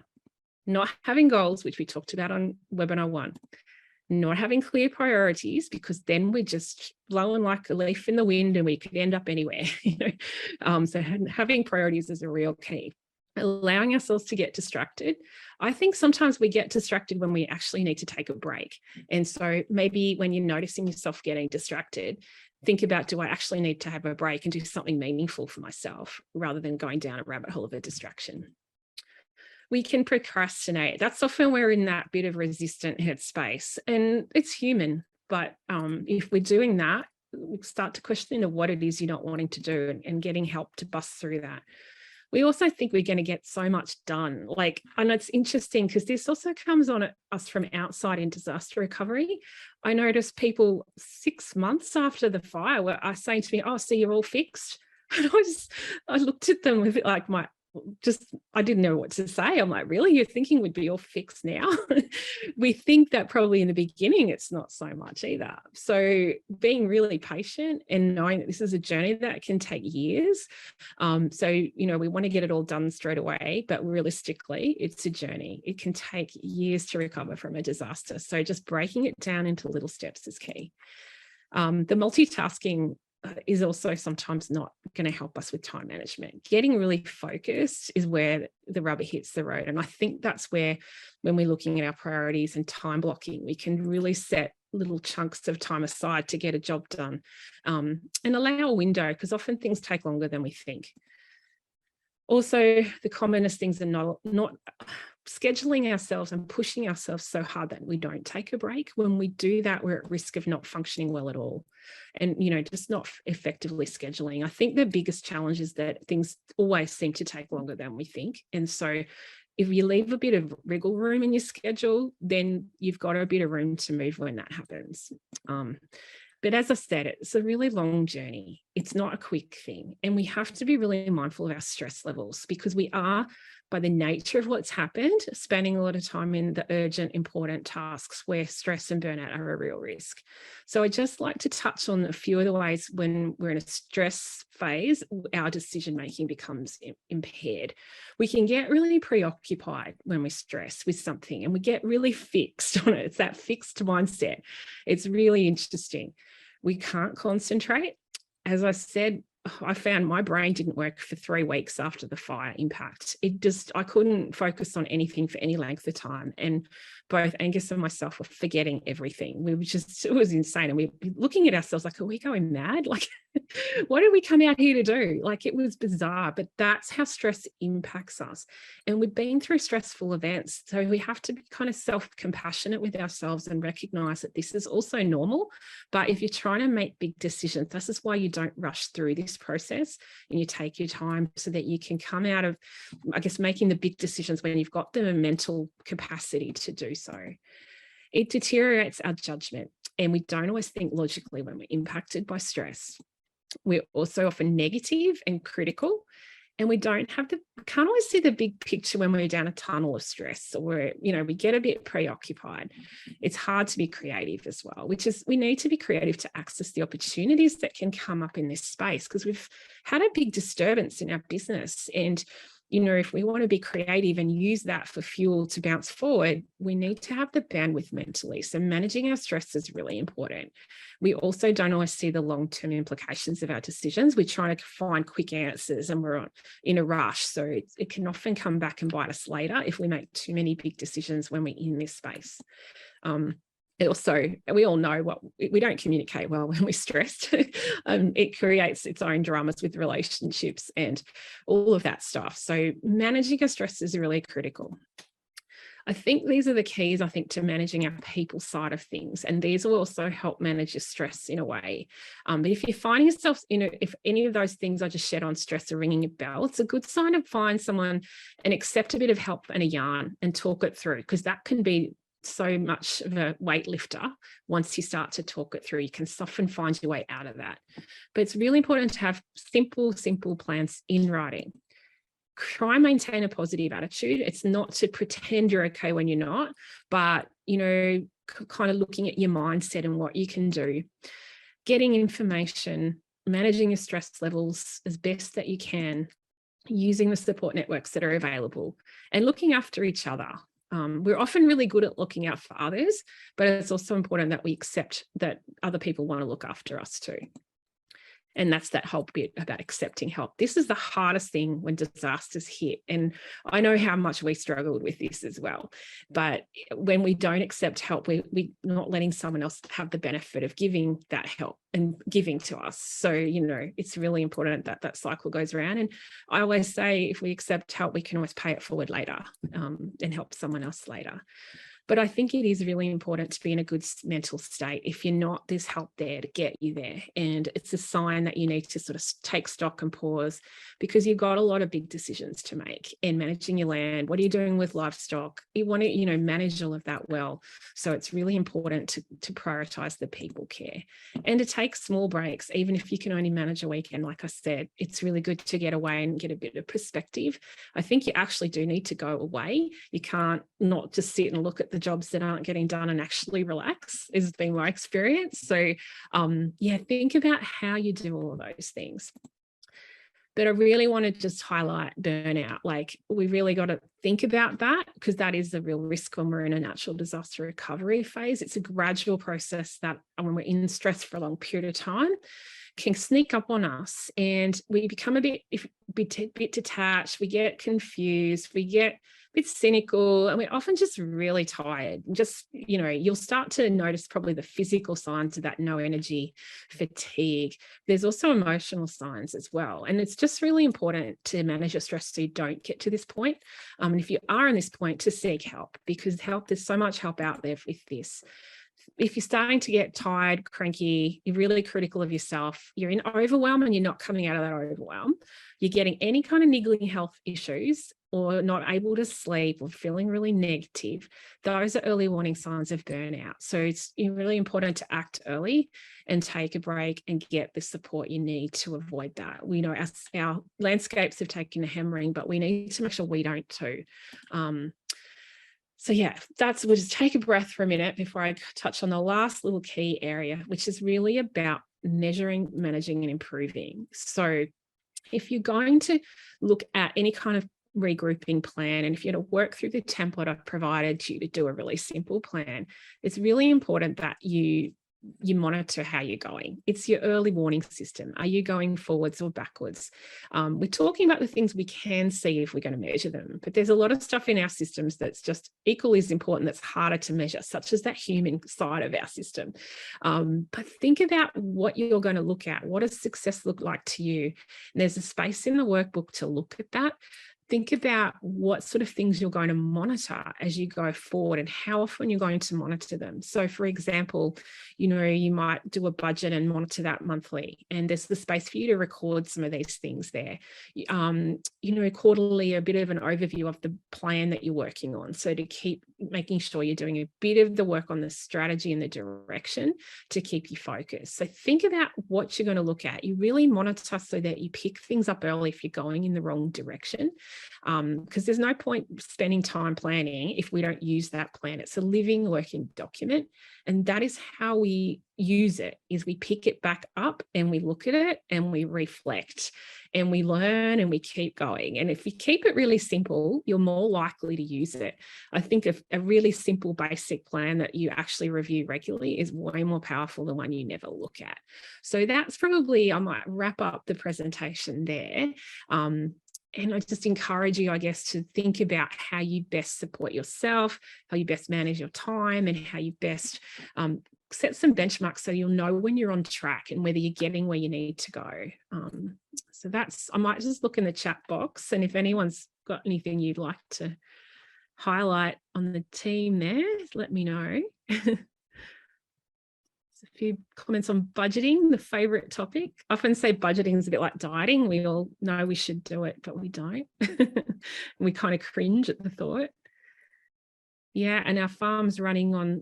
Speaker 2: Not having goals, which we talked about on webinar 1, not having clear priorities, because then we're just blowing like a leaf in the wind and we could end up anywhere. So having priorities is a real key. Allowing ourselves to get distracted. I think sometimes we get distracted when we actually need to take a break. And so maybe when you're noticing yourself getting distracted, think about, do I actually need to have a break and do something meaningful for myself rather than going down a rabbit hole of a distraction? We can procrastinate. That's often we're in that bit of resistant headspace, and it's human. But if we're doing that, we start to question what it is you're not wanting to do and getting help to bust through that. We also think we're going to get so much done. And it's interesting because this also comes on us from outside in disaster recovery. I noticed people 6 months after the fire were saying to me, "Oh, so you're all fixed?" And I looked at them with I didn't know what to say. I'm like, really? You're thinking we'd be all fixed now? We think that probably in the beginning, it's not so much either. So being really patient and knowing that this is a journey that can take years. We want to get it all done straight away, but realistically, it's a journey. It can take years to recover from a disaster. So just breaking it down into little steps is key. The multitasking is also sometimes not going to help us with time management. Getting really focused is where the rubber hits the road. And I think that's where, when we're looking at our priorities and time blocking, we can really set little chunks of time aside to get a job done, and allow a window, because often things take longer than we think. Also, the commonest things are not scheduling ourselves and pushing ourselves so hard that we don't take a break. When we do that, we're at risk of not functioning well at all, and just not effectively scheduling. I think the biggest challenge is that things always seem to take longer than we think. And so if you leave a bit of wriggle room in your schedule, then you've got a bit of room to move when that happens. But as I said, it's a really long journey. It's not a quick thing. And we have to be really mindful of our stress levels, because we are, by the nature of what's happened, spending a lot of time in the urgent, important tasks where stress and burnout are a real risk. So I just like to touch on a few of the ways when we're in a stress phase, our decision-making becomes impaired. We can get really preoccupied when we stress with something, and we get really fixed on it. It's that fixed mindset. It's really interesting. We can't concentrate. As I said, I found my brain didn't work for 3 weeks after the fire impact. I couldn't focus on anything for any length of time. And both Angus and myself were forgetting everything. It was insane. And we were looking at ourselves like, are we going mad? Like, what did we come out here to do? Like, it was bizarre, but that's how stress impacts us. And we've been through stressful events. So we have to be kind of self-compassionate with ourselves and recognize that this is also normal. But if you're trying to make big decisions, this is why you don't rush through this process and you take your time so that you can come out of, I guess, making the big decisions when you've got the mental capacity to do so. It deteriorates our judgment, and we don't always think logically when we're impacted by stress. We're also often negative and critical, and we can't always see the big picture when we're down a tunnel of stress, or we get a bit preoccupied. It's hard to be creative as well, we need to be creative to access the opportunities that can come up in this space, because we've had a big disturbance in our business. And if we want to be creative and use that for fuel to bounce forward, we need to have the bandwidth mentally. So managing our stress is really important. We also don't always see the long-term implications of our decisions. We're trying to find quick answers and we're in a rush. So it can often come back and bite us later if we make too many big decisions when we're in this space. We all know we don't communicate well when we're stressed. It creates its own dramas with relationships and all of that stuff. So managing our stress is really critical. I think these are the keys, to managing our people side of things. And these will also help manage your stress in a way. But if you're finding yourself, if any of those things I just shared on stress are ringing a bell, it's a good sign to find someone and accept a bit of help and a yarn and talk it through, because that can be so much of a weightlifter. Once you start to talk it through, you can often find your way out of that. But it's really important to have simple plans in writing. Try and maintain a positive attitude. It's not to pretend you're okay when you're not, but, kind of looking at your mindset and what you can do. Getting information, managing your stress levels as best that you can, using the support networks that are available, and looking after each other. We're often really good at looking out for others, but it's also important that we accept that other people want to look after us too. And that's that whole bit about accepting help. This is the hardest thing when disasters hit. And I know how much we struggled with this as well. But when we don't accept help, we're not letting someone else have the benefit of giving that help and giving to us. So, it's really important that that cycle goes around. And I always say, if we accept help, we can always pay it forward later and help someone else later. But I think it is really important to be in a good mental state. If you're not, there's help there to get you there. And it's a sign that you need to sort of take stock and pause, because you've got a lot of big decisions to make in managing your land. What are you doing with livestock? You want to, manage all of that well. So it's really important to prioritize the people care and to take small breaks, even if you can only manage a weekend. Like I said, it's really good to get away and get a bit of perspective. I think you actually do need to go away. You can't not just sit and look at the jobs that aren't getting done and actually relax, has been my experience. So think about how you do all of those things. But I really want to just highlight burnout. Like, we really got to think about that, because that is the real risk when we're in a natural disaster recovery phase. It's a gradual process that, when we're in stress for a long period of time, can sneak up on us, and we become a bit detached, we get confused, we get a bit cynical, and we're often just really tired. Just, you'll start to notice probably the physical signs of that no energy, fatigue. There's also emotional signs as well. And it's just really important to manage your stress so you don't get to this point. And if you are in this point, to seek help, because there's so much help out there with this. If you're starting to get tired, cranky, you're really critical of yourself, you're in overwhelm and you're not coming out of that overwhelm, you're getting any kind of niggling health issues, or not able to sleep, or feeling really negative, those are early warning signs of burnout. So it's really important to act early and take a break and get the support you need to avoid that. We know our landscapes have taken a hammering, but we need to make sure we don't too. We'll just take a breath for a minute before I touch on the last little key area, which is really about measuring, managing, and improving. So if you're going to look at any kind of regrouping plan, and if you're going to work through the template I've provided you to do a really simple plan, it's really important that you you monitor how you're going. It's your early warning system. Are you going forwards or backwards? We're talking about the things we can see if we're going to measure them, but there's a lot of stuff in our systems that's just equally as important, that's harder to measure, such as that human side of our system. But think about what you're going to look at. What does success look like to you? And there's a space in the workbook to look at that. Think about what sort of things you're going to monitor as you go forward and how often you're going to monitor them. So for example, you might do a budget and monitor that monthly, and there's the space for you to record some of these things there. Quarterly, a bit of an overview of the plan that you're working on. So to keep making sure you're doing a bit of the work on the strategy and the direction to keep you focused. So think about what you're going to look at. You really monitor so that you pick things up early if you're going in the wrong direction. Because there's no point spending time planning if we don't use that plan. It's a living, working document. And that is how we use it, is we pick it back up and we look at it and we reflect and we learn and we keep going. And if you keep it really simple, you're more likely to use it. I think a really simple basic plan that you actually review regularly is way more powerful than one you never look at. So that's probably, I might wrap up the presentation there. And I just encourage you, I guess, to think about how you best support yourself, how you best manage your time, and how you best set some benchmarks so you'll know when you're on track and whether you're getting where you need to go. So I might just look in the chat box, and if anyone's got anything you'd like to highlight on the team there, let me know. A few comments on budgeting, the favorite topic. I often say budgeting is a bit like dieting. We all know we should do it, but we don't. We kind of cringe at the thought. Yeah, and our farms running on,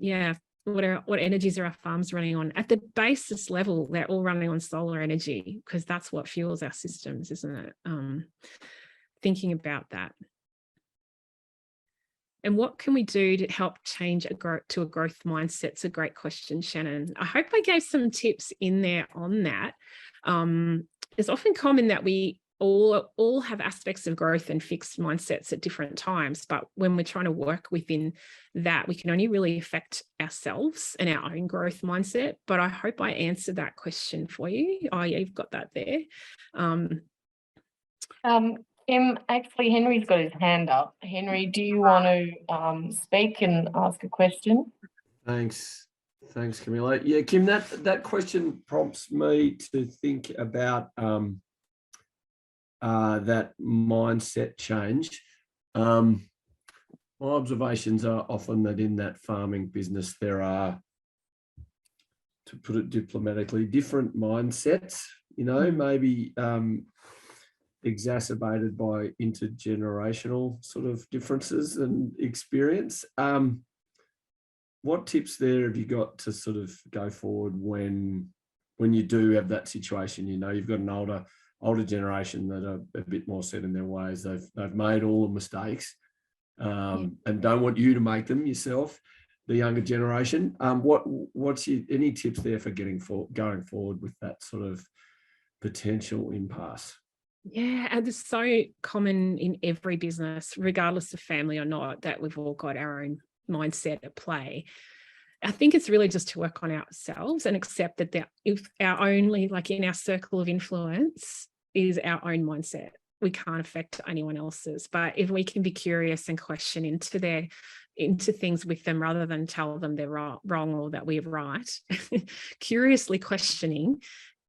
Speaker 2: what energies are our farms running on? At the basis level, they're all running on solar energy, because that's what fuels our systems, isn't it? Thinking about that. And what can we do to help change to a growth mindset? It's a great question, Shannon. I hope I gave some tips in there on that. It's often common that we all have aspects of growth and fixed mindsets at different times, but when we're trying to work within that, we can only really affect ourselves and our own growth mindset. But I hope I answered that question for you. Oh, yeah, you've got that there.
Speaker 1: Kim, actually, Henry's got his hand up. Henry, do you want to speak and ask a question?
Speaker 3: Thanks, Camilla. Yeah, Kim, that question prompts me to think about that mindset change. My observations are often that in that farming business, there are, to put it diplomatically, different mindsets, maybe exacerbated by intergenerational sort of differences and experience. What tips there have you got to sort of go forward when you do have that situation? You've got an older generation that are a bit more set in their ways. They've made all the mistakes and don't want you to make them yourself, the younger generation. What's any tips there for going forward with that sort of potential impasse?
Speaker 2: Yeah, and it's so common in every business, regardless of family or not, that we've all got our own mindset at play. I think it's really just to work on ourselves and accept that if our only, like in our circle of influence, is our own mindset. We can't affect anyone else's. But if we can be curious and question into things with them rather than tell them they're wrong or that we're right, curiously questioning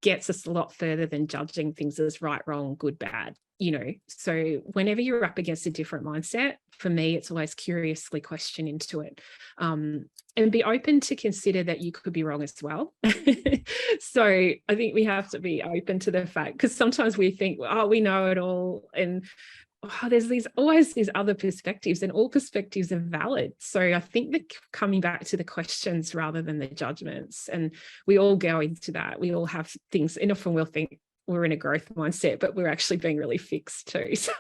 Speaker 2: gets us a lot further than judging things as right, wrong, good, bad, So whenever you're up against a different mindset, for me, it's always curiously question into it, and be open to consider that you could be wrong as well. So I think we have to be open to the fact, because sometimes we think, we know it all, and there's always these other perspectives, and all perspectives are valid. So I think that coming back to the questions rather than the judgments, and we all go into that. We all have things, and often we'll think we're in a growth mindset, but we're actually being really fixed too. So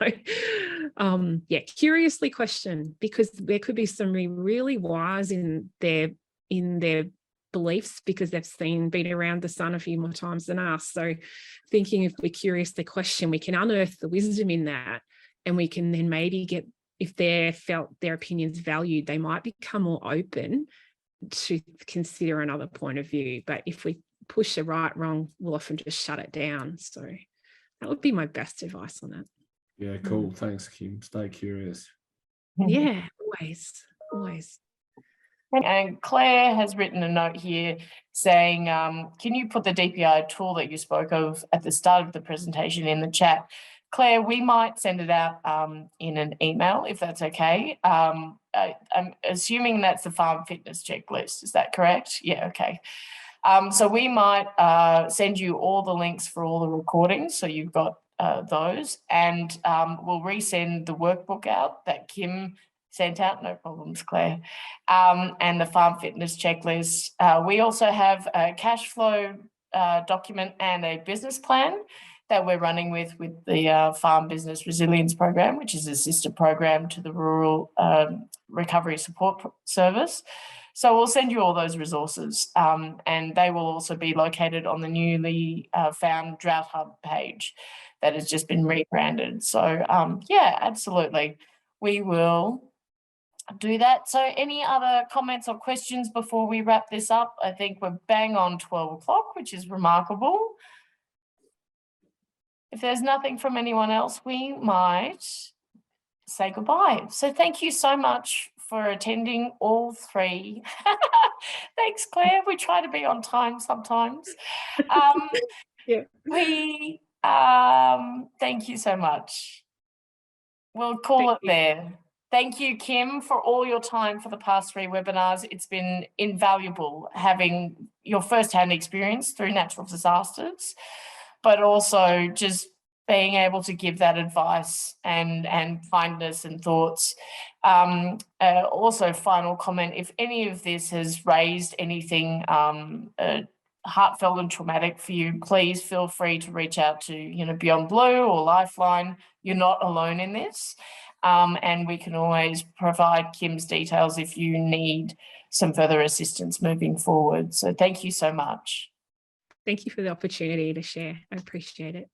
Speaker 2: curiously question, because there could be somebody really wise in their beliefs, because they've been around the sun a few more times than us. So thinking, if we curiously question, we can unearth the wisdom in that. And we can then maybe get, if they felt their opinions valued, they might become more open to consider another point of view. But if we push the right wrong, we'll often just shut it down. So that would be my best advice on it.
Speaker 3: Yeah, cool. Thanks, Kim. Stay curious.
Speaker 2: Yeah, always.
Speaker 1: And Claire has written a note here saying, can you put the DPI tool that you spoke of at the start of the presentation in the chat? Claire, we might send it out in an email if that's okay. I'm assuming that's the farm fitness checklist. Is that correct? Yeah, okay. So we might send you all the links for all the recordings, so you've got those, and we'll resend the workbook out that Kim sent out. No problems, Claire. And the farm fitness checklist. We also have a cash flow document and a business plan that we're running with the Farm Business Resilience Program, which is a sister program to the Rural Recovery Support Service. So we'll send you all those resources, and they will also be located on the newly found Drought Hub page that has just been rebranded. So yeah, absolutely, we will do that. So any other comments or questions before we wrap this up? I think we're bang on 12 o'clock, which is remarkable. If there's nothing from anyone else, we might say goodbye. So thank you so much for attending all three. Thanks, Claire. We try to be on time sometimes.
Speaker 2: Yeah.
Speaker 1: We thank you so much. We'll call it there. Thank you, Kim, for all your time for the past 3 webinars. It's been invaluable having your firsthand experience through natural disasters, but also just being able to give that advice and kindness and thoughts. Also, final comment, if any of this has raised anything heartfelt and traumatic for you, please feel free to reach out to Beyond Blue or Lifeline. You're not alone in this. And we can always provide Kim's details if you need some further assistance moving forward. So thank you so much.
Speaker 2: Thank you for the opportunity to share. I appreciate it.